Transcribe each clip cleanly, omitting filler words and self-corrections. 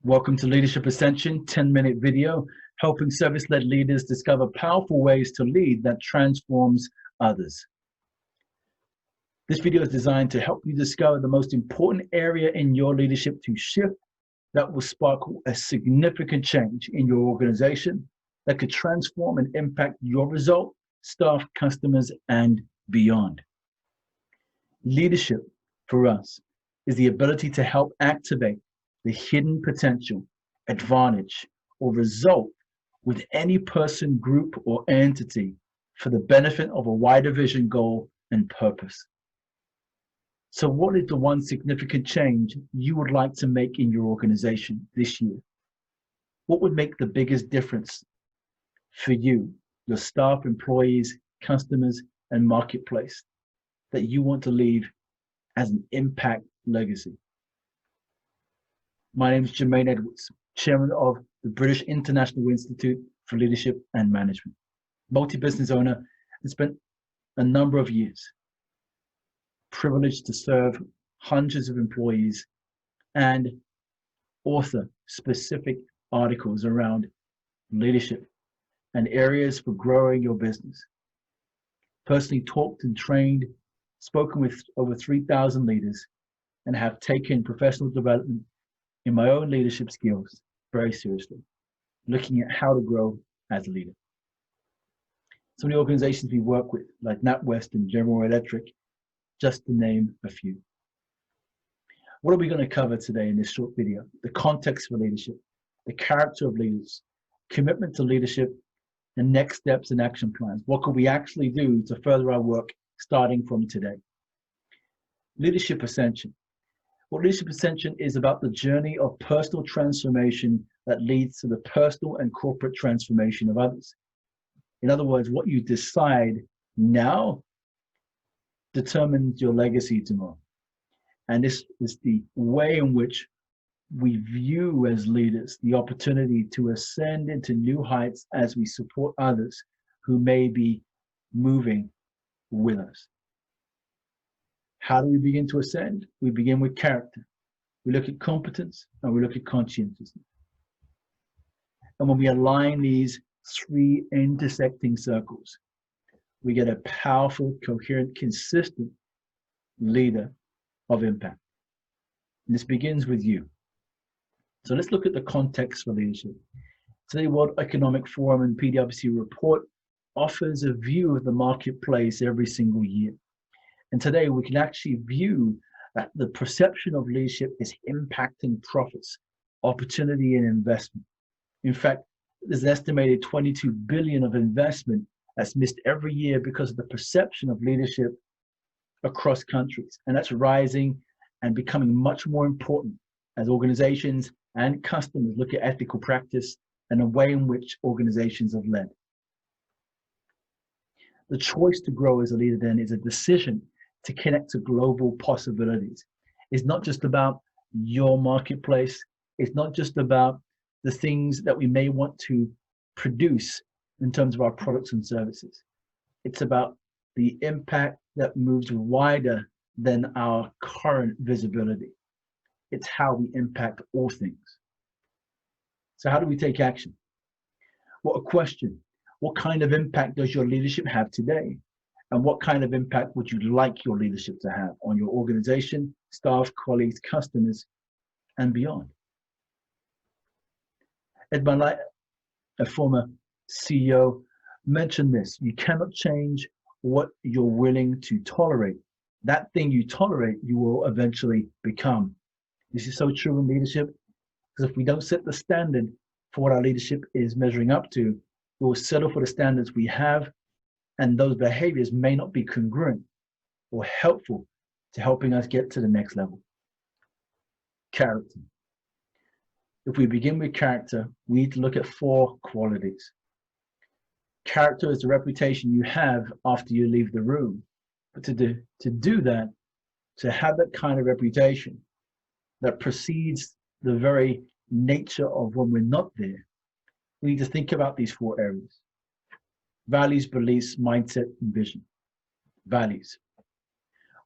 Welcome to Leadership Ascension 10-minute video, helping service-led leaders discover powerful ways to lead that transforms others. This video is designed to help you discover the most important area in your leadership to shift that will spark a significant change in your organization that could transform and impact your result, staff, customers, and beyond. Leadership, for us, is the ability to help activate the hidden potential, advantage, or result with any person, group, or entity for the benefit of a wider vision, goal, and purpose. So what is the one significant change you would like to make in your organization this year? What would make the biggest difference for you, your staff, employees, customers, and marketplace that you want to leave as an impact legacy? My name is Jermaine Edwards, Chairman of the British International Institute for Leadership and Management, multi-business owner, and spent a number of years privileged to serve hundreds of employees and author specific articles around leadership and areas for growing your business. Personally taught and trained, spoken with over 3,000 leaders, and have taken professional development in my own leadership skills very seriously, looking at how to grow as a leader. Some of the organizations we work with, like NatWest and General Electric, just to name a few. What are we going to cover today in this short video? The context for leadership, the character of leaders, commitment to leadership, and next steps and action plans. What could we actually do to further our work starting from today? Leadership Ascension. What Leadership Ascension is about the journey of personal transformation that leads to the personal and corporate transformation of others. In other words, what you decide now determines your legacy tomorrow. And this is the way in which we view as leaders the opportunity to ascend into new heights as we support others who may be moving with us. How do we begin to ascend? We begin with character. We look at competence and we look at conscientiousness. And when we align these three intersecting circles, we get a powerful, coherent, consistent leader of impact. And this begins with you. So let's look at the context for leadership. Today, World Economic Forum and PwC report offers a view of the marketplace every single year. And today we can actually view that the perception of leadership is impacting profits, opportunity, and investment. In fact, there's an estimated 22 billion of investment that's missed every year because of the perception of leadership across countries. And that's rising and becoming much more important as organizations and customers look at ethical practice and the way in which organizations have led. The choice to grow as a leader then is a decision to connect to global possibilities. It's not just about your marketplace. It's not just about the things that we may want to produce in terms of our products and services. It's about the impact that moves wider than our current visibility. It's how we impact all things. So how do we take action? Well, a question. What kind of impact does your leadership have today? And what kind of impact would you like your leadership to have on your organization, staff, colleagues, customers, and beyond? Ed Van, a former CEO, mentioned this: you cannot change what you're willing to tolerate. That thing you tolerate, you will eventually become. This is so true in leadership, because if we don't set the standard for what our leadership is measuring up to, we will settle for the standards we have, and those behaviors may not be congruent or helpful to helping us get to the next level. Character. If we begin with character, we need to look at 4 qualities. Character is the reputation you have after you leave the room. But to do that, to have that kind of reputation that precedes the very nature of when we're not there, we need to think about these 4 areas: values, beliefs, mindset, and vision. Values.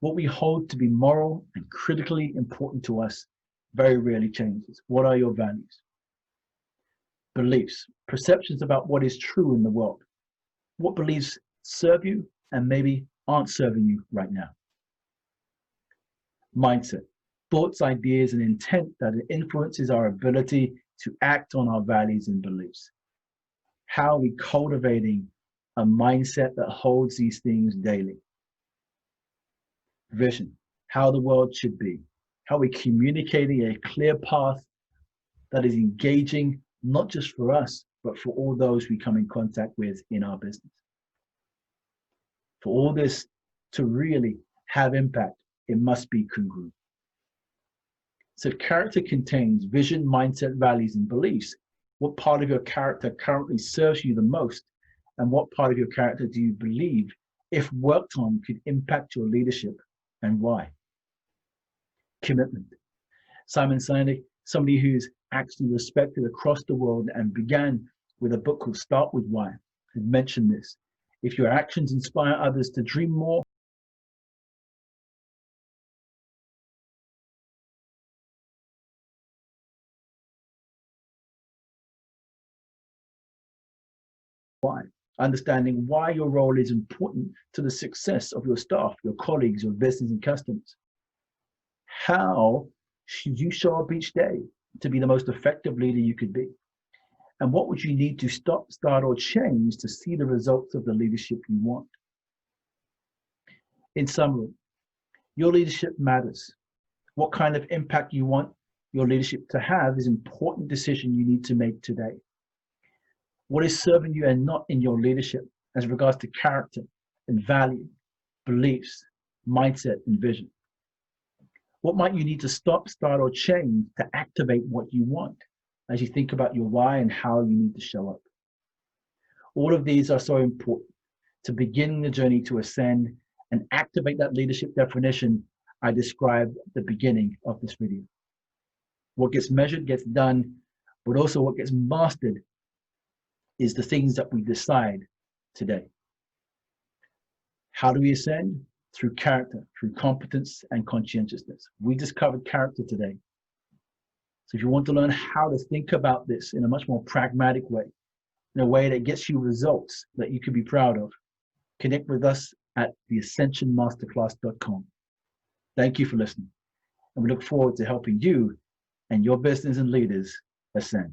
What we hold to be moral and critically important to us very rarely changes. What are your values? Beliefs, perceptions about what is true in the world. What beliefs serve you and maybe aren't serving you right now? Mindset, thoughts, ideas, and intent that influences our ability to act on our values and beliefs. How are we cultivating a mindset that holds these things daily? Vision, how the world should be. How are we communicating a clear path that is engaging, not just for us, but for all those we come in contact with in our business. For all this to really have impact, it must be congruent. So character contains vision, mindset, values, and beliefs. What part of your character currently serves you the most? And what part of your character do you believe, if worked on, could impact your leadership, and why? Commitment. Simon Sinek, somebody who's actually respected across the world and began with a book called Start With Why, had mentioned this. If your actions inspire others to dream more, why? Understanding why your role is important to the success of your staff, your colleagues, your business and customers. How should you show up each day to be the most effective leader you could be? And what would you need to stop, start, or change to see the results of the leadership you want? In summary, your leadership matters. What kind of impact you want your leadership to have is an important decision you need to make today. What is serving you and not in your leadership as regards to character and value, beliefs, mindset, and vision? What might you need to stop, start, or change to activate what you want as you think about your why and how you need to show up? All of these are so important to begin the journey to ascend and activate that leadership definition I described at the beginning of this video. What gets measured gets done, but also what gets mastered is the things that we decide today. How do we ascend? Through character, through competence and conscientiousness. We just covered character today. So if you want to learn how to think about this in a much more pragmatic way, in a way that gets you results that you can be proud of, connect with us at theascensionmasterclass.com. Thank you for listening, and we look forward to helping you and your business and leaders ascend.